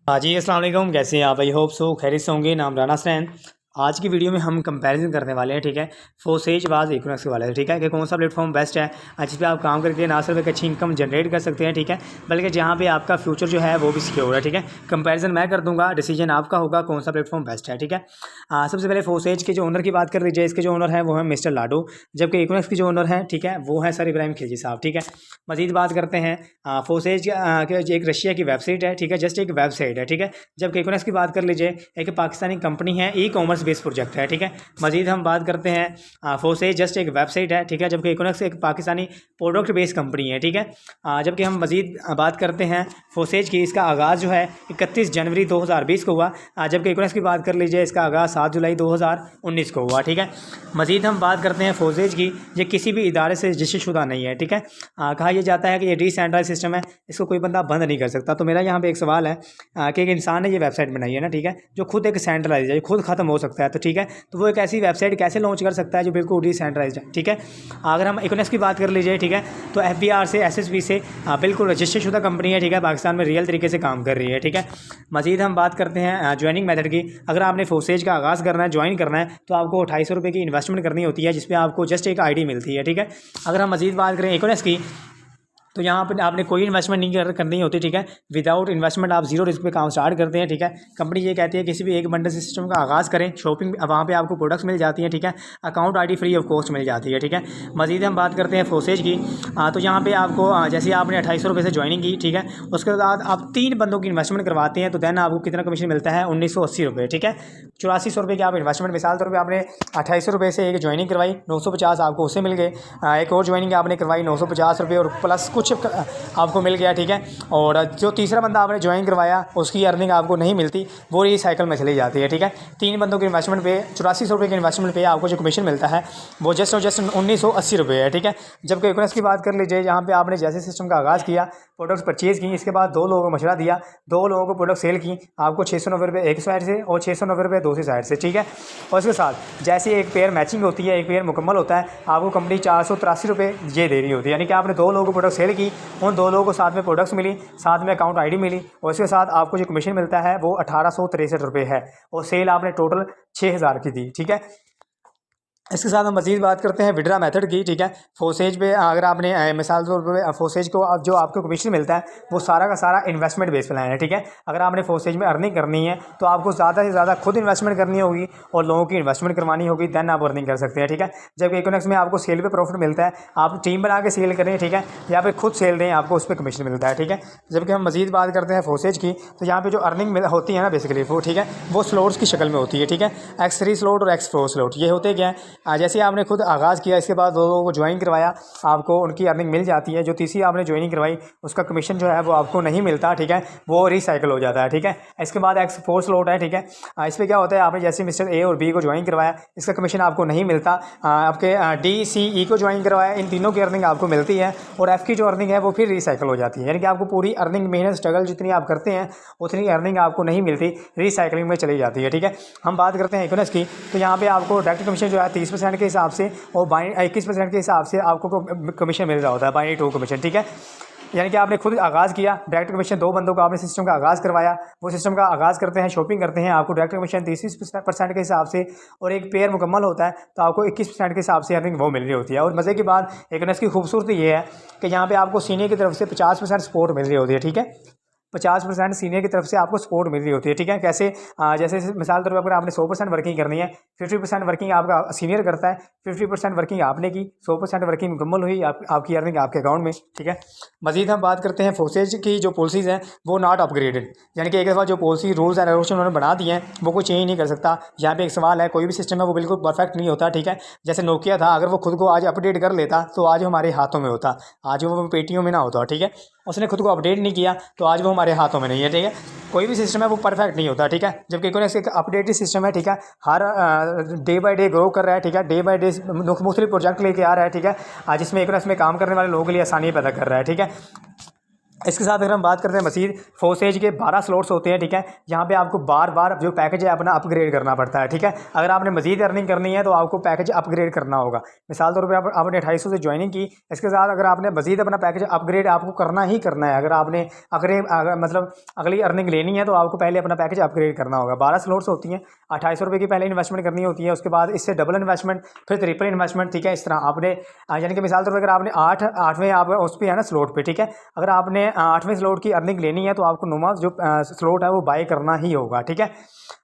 हाँ जी, अस्सलाम वालेकुम। कैसे हैं आप? आई होप सो खैरियत से होंगे। नाम राना सैन। आज की वीडियो में हम कंपैरिजन करने वाले हैं, ठीक है, फोसेज वाज इक्विनॉक्स के वाले हैं, ठीक है, कि कौन सा प्लेटफॉर्म बेस्ट है जिस पे आप काम करके ना सिर्फ एक अच्छी इनकम जनरेट कर सकते हैं, ठीक है, बल्कि जहाँ पे आपका फ्यूचर जो है वो भी सिक्योर है, ठीक है। कंपैरिजन मैं कर दूंगा, डिसीजन आपका होगा कौन सा प्लेटफॉर्म बेस्ट है, ठीक है। सबसे पहले फोसेज के जो ओनर की बात कर लीजिए, इसके जो ओनर है वो है मिस्टर लाडो, जबकि इक्विनॉक्स की जो ओनर है, ठीक है, वो है सर इब्राहिम खिलजी साहब, ठीक है। मजीद बात करते हैं फोसेज के एक रशिया की वेबसाइट है, ठीक है, जस्ट एक वेबसाइट है, ठीक है। जबकि इक्विनॉक्स की बात कर लीजिए, एक पाकिस्तानी कंपनी है, ई कॉमर्स बेस्ड प्रोजेक्ट है, ठीक है। मजीद हम बात करते हैं फोसेज जस्ट एक वेबसाइट है, ठीक है, जबकि इक्विनॉक्स एक पाकिस्तानी प्रोडक्ट बेस्ड कंपनी है, ठीक है। जबकि हम मजीद बात करते हैं फोसेज की, इसका आगाज़ जो है 31 जनवरी 2020 को हुआ, जबकि इक्विनॉक्स की बात कर लीजिए, इसका आगाज़ 7 जुलाई 2019 को हुआ, ठीक है। मजीद हम बात करते हैं फोसेज की, ये किसी भी इदारे से रजिस्टर शुदा नहीं है, ठीक है। कहा यह जाता है कि ये डिसेंट्रलाइज सिस्टम है, इसको कोई बंदा बंद नहीं कर सकता। तो मेरा यहाँ पे एक सवाल है कि एक इंसान ने ये वेबसाइट बनाई है ना, ठीक है, जो खुद एक सेंट्रलाइज है, खुद ख़त्म हो सकता है, तो ठीक है, तो वो एक ऐसी वेबसाइट कैसे लॉन्च कर सकता है जो बिल्कुल डिसेंट्रलाइज है, ठीक है। अगर हम इकोनॉमिक्स की बात कर लीजिए, ठीक है, तो FBR से SSB से बिल्कुल रजिस्टर शुदा कंपनी है, ठीक है, पाकिस्तान में रियल तरीके से काम कर रही है, ठीक है। मजीद हम बात करते हैं ज्वाइनिंग मेथड की। अगर आपने फोसेज का आगाज़ करना है, ज्वाइन करना है, तो आपको 250 रुपये की इन्वेस्टमेंट करनी होती है, जिसपे आपको जस्ट एक ID मिलती है, ठीक है। अगर हम मजीद बात करें इकोनॉमिक्स की, तो यहाँ पर आपने कोई इन्वेस्टमेंट नहीं करनी होती, ठीक है। विदाउट इन्वेस्टमेंट आप जीरो रिस्क पे काम स्टार्ट करते हैं, ठीक है। कंपनी ये कहती है किसी भी एक बंडल सिस्टम का आगाज़ करें, शॉपिंग वहाँ पे आपको प्रोडक्ट्स मिल जाती हैं, ठीक है। Account ID free of cost मिल जाती है, ठीक है। मजीद हम बात करते हैं फोसेज की, तो यहाँ पे आपको जैसे आपने 2800 रुपये से ज्वाइनिंग की, ठीक है, उसके बाद आप 3 बंदों की इन्वेस्टमेंट करवाते हैं, तो देन आपको कितना कमीशन मिलता है? 1980 रुपये, ठीक है। 8400 रुपये की आप इन्वेस्टमेंट, मिसाल तौर पर आपने 2800 रुपये से एक ज्वाइनिंग करवाई, 950 आपको उससे मिल गए। एक और ज्वाइनिंग आपने करवाई 950 रुपये, और प्लस कुछ आपको मिल गया, ठीक है। और जो तीसरा बंदा आपने ज्वाइन करवाया, उसकी अर्निंग आपको नहीं मिलती, वो रिसाइकल में चली जाती है, ठीक है। 3 बंदों की इन्वेस्टमेंट पे 8400 रुपये की इन्वेस्टमेंट पे आपको जो कमीशन मिलता है वो जस्ट 1980 रुपये है, ठीक है। जबकि इकोनॉमिक्स की बात कर लीजिए, जहाँ पे आपने जैसे सिस्टम का आगाज़ किया, प्रोडक्ट्स परचेज़ की, इसके बाद 2 लोगों को मशवरा दिया, 2 लोगों को प्रोडक्ट सेल की, आपको 690 रुपये एक साइड से और 690 रुपये दूसरी साइड से, ठीक है। और इसके साथ जैसे एक पेयर मैचिंग होती है, एक पेयर मुकम्मल होता है, आपको कंपनी 483 रुपये ये दे रही होती है, यानी कि आपने 2 लोगों को प्रोडक्ट सेल की, उन 2 लोगों को साथ में प्रोडक्ट्स मिली, साथ में अकाउंट ID मिली, और इसके साथ आपको जो कमीशन मिलता है वो 1863 रुपये है, और सेल आपने टोटल 6000 की दी, ठीक है। इसके साथ हम मज़ीद बात करते हैं विड्रा मेथड की, ठीक है। फोसेज पे अगर आपने मिसाल तौर पर फोसेज को अब जो आपको कमीशन मिलता है वो सारा का सारा इन्वेस्टमेंट बेस प्लान है, ठीक है। अगर आपने फोसेज में अर्निंग करनी है तो आपको ज़्यादा से ज़्यादा खुद इन्वेस्टमेंट करनी होगी और लोगों की इन्वेस्टमेंट करवानी होगी, दैन आप अर्निंग कर सकते हैं, ठीक है। जबकि इकोनॉमिक्स में आपको सेल पे प्रॉफिट मिलता है, आप टीम बना के सेल करें, ठीक है, या फिर खुद सेल दें, आपको उस पर कमीशन मिलता है, ठीक है। जबकि हम मज़ीद बात करते हैं फोसेज की, तो यहाँ पर जो अर्निंग होती है ना बेसिकली वो, ठीक है, वो स्लॉट्स की शक्ल में होती है, ठीक है। X3 स्लॉट और X4 स्लॉट ये होते क्या है, जैसे आपने खुद आगाज़ किया, इसके बाद 2 लोगों को ज्वाइन करवाया, आपको उनकी अर्निंग मिल जाती है। जो तीसरी आपने ज्वाइनिंग करवाई उसका कमीशन जो है वो आपको नहीं मिलता, ठीक है, वो रिसाइकल हो जाता है, ठीक है। इसके बाद X4 स्लॉट है, ठीक है। इस पर क्या होता है, आपने जैसे मिस्टर A और B को ज्वाइन करवाया, इसका कमीशन आपको नहीं मिलता। आपके D C E को ज्वाइन करवाया, इन तीनों की अर्निंग आपको मिलती है, और F की जो अर्निंग है वो फिर रिसाइकल हो जाती है, यानी कि आपको पूरी अर्निंग, मेहनत, स्ट्रगल जितनी आप करते हैं उतनी अर्निंग आपको नहीं मिलती, रिसाइकलिंग में चली जाती है, ठीक है। हम बात करते हैं इकोनॉमिक्स की, तो यहाँ पे आपको डायरेक्ट कमीशन जो है 30% के हिसाब से और 21% के हिसाब से आपको कमीशन मिल रहा होता है, बाइंड 2 कमीशन, ठीक है। यानी कि आपने खुद आगाज़ किया, डायरेक्ट कमीशन 2 बंदों को आपने सिस्टम का आगाज़ करवाया, वो सिस्टम का आगाज़ करते हैं, शॉपिंग करते हैं, आपको डायरेक्ट कमीशन 30% के हिसाब से, और एक पेयर मुकम्मल होता है तो आपको 21% के हिसाब से अर्निंग वो मिल रही होती है। और मज़े की बात इकोनॉमिक्स की खूबसूरती ये है कि यहाँ पे आपको सीनियर की तरफ से 50% सपोर्ट मिल रही होती है, ठीक है। 50% सीनियर की तरफ से आपको सपोर्ट मिल रही होती है, ठीक है। कैसे, जैसे मिसाल तौर पर अगर आपने 100% वर्किंग करनी है, 50% वर्किंग आपका सीनियर करता है, 50% वर्किंग आपने की, 100% वर्किंग मुकम्मल हुई, आपकी अर्निंग आपके अकाउंट में, ठीक है। मजीद हम बात करते हैं फोसेज की जो पॉलिसीज़ हैं वो नॉट अपग्रेडेड, यानी कि एक दफ़ा जो पॉलिसी रूल्स एंड रेगुलेशन उन्होंने बना दिए हैं वो कोई चेंज नहीं कर सकता। यहाँ पे एक सवाल है, कोई भी सिस्टम है वो बिल्कुल परफेक्ट नहीं होता, ठीक है। जैसे नोकिया था, अगर वो खुद को आज अपडेट कर लेता तो आज हमारे हाथों में होता, आज वो पेटियों में ना होता, ठीक है। उसने खुद को अपडेट नहीं किया तो आज वो हमारे हाथों में नहीं है, ठीक है। कोई भी सिस्टम है वो परफेक्ट नहीं होता, ठीक है। जबकि इकोनॉमिक्स एक अपडेटेड सिस्टम है, ठीक है, हर डे बाय डे ग्रो कर रहा है, ठीक है, डे बाय डे मुख्तलिफ प्रोजेक्ट लेके आ रहा है, ठीक है, जिसमें इकोनॉमिक्स में काम करने वाले लोगों के लिए आसानी पैदा कर रहा है, ठीक है। इसके साथ अगर हम बात करते हैं मज़ीद फोसेज के 12 स्लॉट्स होते हैं, ठीक है। यहाँ पे आपको बार बार जो पैकेज है अपना अपग्रेड करना पड़ता है, ठीक है। अगर आपने मज़ीद अर्निंग करनी है तो आपको पैकेज अपग्रेड करना होगा। मिसाल तौर पे आपने 2800 से ज्वाइनिंग की, इसके साथ अगर आपने मज़ीद अपना पैकेज अपग्रेड आपको करना ही करना है। अगर आपने अगर मतलब अगली अर्निंग लेनी है तो आपको पहले अपना पैकेज अपग्रेड करना होगा। 12 स्लॉट्स होती हैं, 2800 की पहले इन्वेस्टमेंट करनी होती है, उसके बाद इससे डबल इन्वेस्टमेंट, फिर ट्रिपल इन्वेस्टमेंट, ठीक है। इस तरह आपने यानी कि मिसाल तौर पर अगर आपने आठवें आप उस पर है ना स्लॉट पे, ठीक है। अगर आपने 8वें स्लॉट की अर्निंग लेनी है तो आपको 9वां जो स्लॉट है वो बाय करना ही होगा, ठीक है।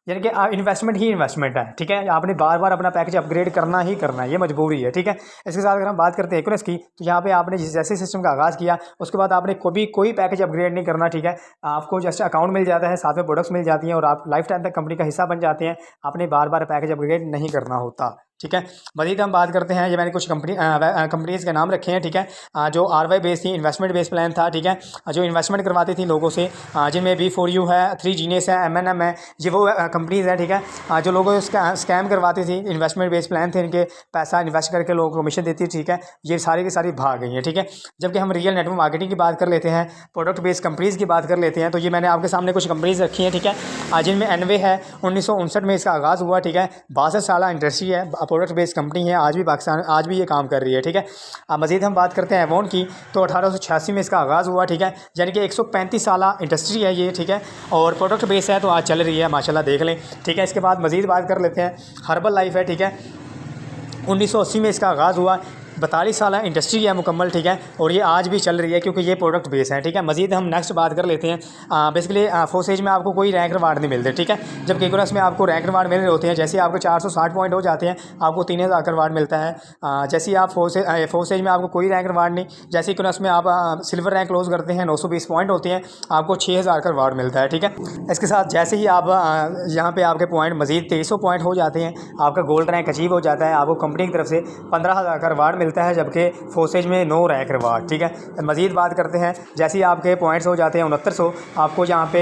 यानी कि इन्वेस्टमेंट ही इन्वेस्टमेंट है, ठीक है। आपने बार बार अपना पैकेज अपग्रेड करना ही करना है, ये मजबूरी है, ठीक है। इसके साथ अगर हम बात करते हैं एक्यूरेंस की, तो यहाँ पे आपने जैसे सिस्टम का आगाज़ किया उसके बाद आपने कोई पैकेज अपग्रेड नहीं करना, ठीक है। आपको जैसे अकाउंट मिल जाता है, साथ में प्रोडक्ट्स मिल जाती हैं और आप लाइफ टाइम तक कंपनी का हिस्सा बन जाते हैं। आपने बार बार पैकेज अपग्रेड नहीं करना होता, ठीक है। मज़ीद हम बात करते हैं, ये मैंने कुछ कंपनीज़ के नाम रखे हैं, ठीक है। जो RY बेस थी, इन्वेस्टमेंट बेस प्लान था, ठीक है। जो इन्वेस्टमेंट करवाती थी लोगों से, जिनमें B4U है, 3 Genius है, MNM है, ये वो कंपनीज़ हैं, ठीक है। जो लोगों को स्कैम करवाती थी, इन्वेस्टमेंट बेस प्लान थे, इनके पैसा इन्वेस्ट करके लोगों को कमीशन देती थी, ठीक है। ये सारी की सारी भाग गई हैं, ठीक है। जबकि हम रियल नेटवर्क मार्केटिंग की बात कर लेते हैं, प्रोडक्ट बेस्ड कंपनीज़ की बात कर लेते हैं, तो ये मैंने आपके सामने कुछ कंपनीज़ रखी हैं, ठीक है। जिनमें एनवे है, 1959 में इसका आगाज़ हुआ, ठीक है। 62 साल इंडस्ट्री है, प्रोडक्ट बेस्ड कंपनी है, आज भी पाकिस्तान आज भी ये काम कर रही है, ठीक है। मज़ीद हम बात करते हैं एवोन की, तो 1886 में इसका आगाज़ हुआ, ठीक है। यानी कि 135 साल इंडस्ट्री है ये, ठीक है। और प्रोडक्ट बेस है तो आज चल रही है, माशाल्लाह देख लें, ठीक है। इसके बाद मज़ीद बात कर लेते हैं हर्बल लाइफ है, ठीक है। 1980 में इसका आगाज़ हुआ, 42 साल इंडस्ट्री है मुकम्मल, ठीक है। और ये आज भी चल रही है क्योंकि ये प्रोडक्ट बेस है, ठीक है। मज़ीद हम नेक्स्ट बात कर लेते हैं, बेसिकली फोसेज में आपको कोई रैंक रिवार्ड नहीं मिलते, ठीक है। जबकि एक्यूरेंस में आपको रैंक रिवार्ड मिल रहे होते हैं। जैसे आपको 460 पॉइंट हो जाते हैं, आपको 3000 का रिवार्ड मिलता है। जैसे आप फोसेज में आपको कोई रैंक रिवार्ड नहीं, जैसे एक्यूरेंस में आप सिल्वर रैंक क्लोज करते हैं, 920 पॉइंट होते हैं, आपको 6000 का रिवार्ड मिलता है, ठीक है। इसके साथ जैसे ही आप यहाँ पर आपके पॉइंट मज़ीद 2300 पॉइंट हो जाते हैं, आपका गोल्ड रैंक अचीव हो जाता है, आपको कंपनी की तरफ से 15000 का रिवार्ड मिलता है, जबकि फोसेज में 9 रैंक रिवार्ड, ठीक है। मज़ीद बात करते हैं, जैसे ही आपके पॉइंट्स हो जाते हैं 6900, आपको यहाँ पे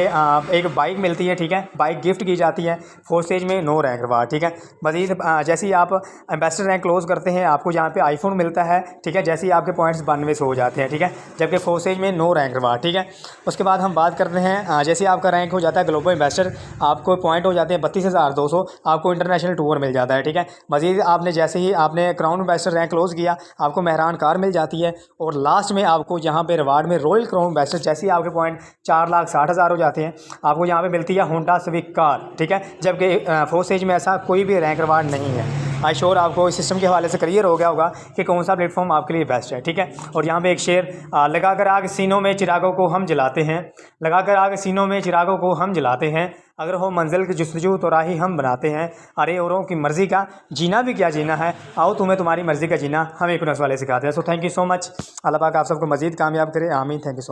एक बाइक मिलती है, ठीक है। बाइक गिफ्ट की जाती है, फोसेज में 9 रैंक रिवार्ड, ठीक है। मज़ीद जैसे ही आप एम्बेसडर रैंक क्लोज करते हैं, आपको यहाँ पे आईफोन मिलता है, ठीक है। जैसे ही आपके पॉइंट्स 9200 हो जाते हैं, ठीक है, जबकि फोसेज में 9 रैंक रिवार्ड, ठीक है। उसके बाद हम बात करते हैं, जैसे आपका रैंक हो जाता है ग्लोबल इन्वेस्टर, आपको पॉइंट हो जाते हैं 32200, आपको इंटरनेशनल टूर मिल जाता है, ठीक है। मज़ीद आपने जैसे ही आपने क्राउन इन्वेस्टर रैंक क्लोज किया, आपको मेहरान कार मिल जाती है। और लास्ट में आपको यहाँ पे रिवार्ड में रॉयल क्राउन बेस्ट, जैसे ही आपके पॉइंट 4,60,000 हो जाते हैं, आपको यहाँ पे मिलती है होंडा सिविक कार, ठीक है। जबकि फोसेज में ऐसा कोई भी रैंक रिवार्ड नहीं है। आई श्योर आपको इस सिस्टम के हवाले से क्लियर हो गया होगा कि कौन सा प्लेटफॉर्म आपके लिए बेस्ट है, ठीक है। और यहाँ पे एक शेर, लगा कर आग सीनों में चिरागों को हम जलाते हैं, लगा कर आग सीनों में चिरागों को हम जलाते हैं, अगर हो मंजिल की जुस्तजू तो राही हम बनाते हैं, अरे औरों की मर्ज़ी का जीना भी क्या जीना है, आओ तुम्हें तुम्हारी मर्ज़ी का जीना हमें एक्यूरेंस वाले सिखाते हैं। So thank you so much, अल्लाह पाक आप सबको मज़ीद कामयाब करे, आमीन। Thank you so much.